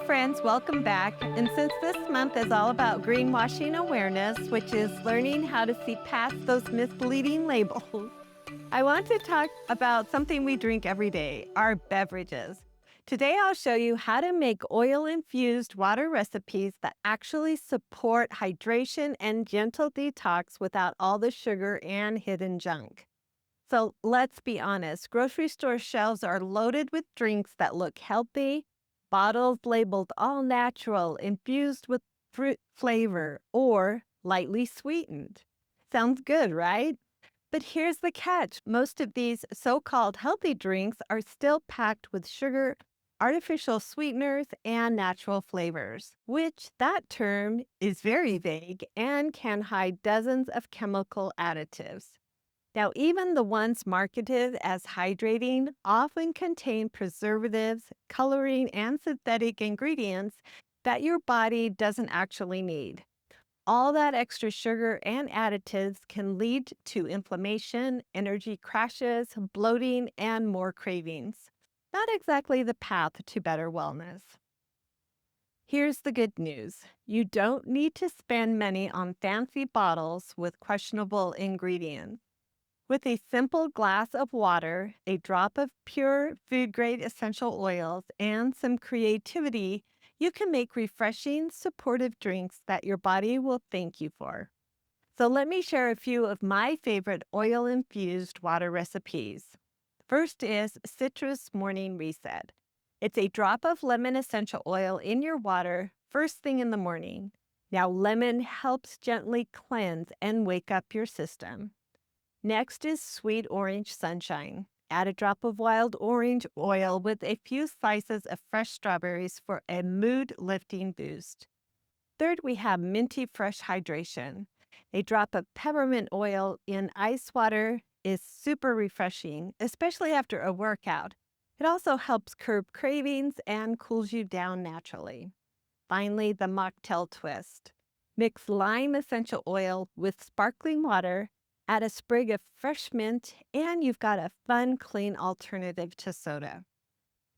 friends, welcome back. And since this month is all about greenwashing awareness, which is learning how to see past those misleading labels, I want to talk about something we drink every day, our beverages. Today, I'll show you how to make oil-infused water recipes that actually support hydration and gentle detox without all the sugar and hidden junk. So let's be honest, grocery store shelves are loaded with drinks that look healthy, bottles labeled all natural, infused with fruit flavor, or lightly sweetened. Sounds good, right? But here's the catch. Most of these so-called healthy drinks are still packed with sugar, artificial sweeteners, and natural flavors, which that term is very vague and can hide dozens of chemical additives. Now, even the ones marketed as hydrating often contain preservatives, coloring, and synthetic ingredients that your body doesn't actually need. All that extra sugar and additives can lead to inflammation, energy crashes, bloating, and more cravings. Not exactly the path to better wellness. Here's the good news. You don't need to spend money on fancy bottles with questionable ingredients. With a simple glass of water, a drop of pure food-grade essential oils, and some creativity, you can make refreshing, supportive drinks that your body will thank you for. So let me share a few of my favorite oil-infused water recipes. First is Citrus Morning Reset. It's a drop of lemon essential oil in your water first thing in the morning. Now, lemon helps gently cleanse and wake up your system. Next is Sweet Orange Sunshine. Add a drop of wild orange oil with a few slices of fresh strawberries for a mood-lifting boost. Third, we have Minty Fresh Hydration. A drop of peppermint oil in ice water is super refreshing, especially after a workout. It also helps curb cravings and cools you down naturally. Finally, the Mocktail Twist. Mix lime essential oil with sparkling water, add a sprig of fresh mint, and you've got a fun, clean alternative to soda.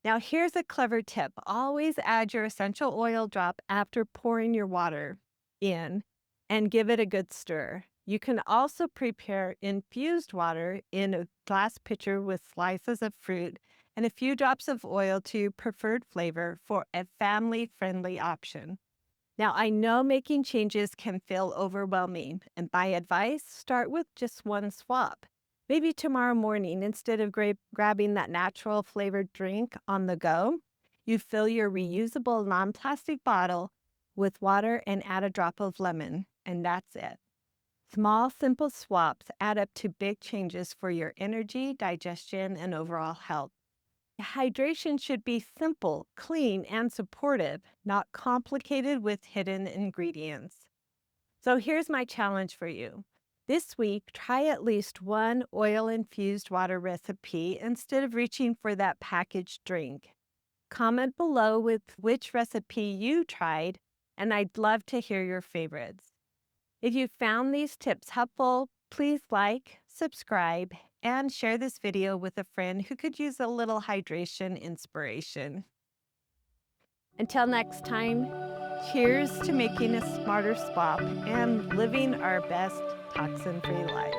Now, here's a clever tip. Always add your essential oil drop after pouring your water in and give it a good stir. You can also prepare infused water in a glass pitcher with slices of fruit and a few drops of oil to your preferred flavor for a family-friendly option. Now, I know making changes can feel overwhelming, and my advice, start with just one swap. Maybe tomorrow morning, instead of grabbing that natural flavored drink on the go, you fill your reusable non-plastic bottle with water and add a drop of lemon, and that's it. Small, simple swaps add up to big changes for your energy, digestion, and overall health. Hydration should be simple, clean, and supportive, not complicated with hidden ingredients. So here's my challenge for you. This week, try at least one oil-infused water recipe instead of reaching for that packaged drink. Comment below with which recipe you tried, and I'd love to hear your favorites. If you found these tips helpful, please like, subscribe, and share this video with a friend who could use a little hydration inspiration. Until next time, cheers to making a smarter swap and living our best toxin-free life.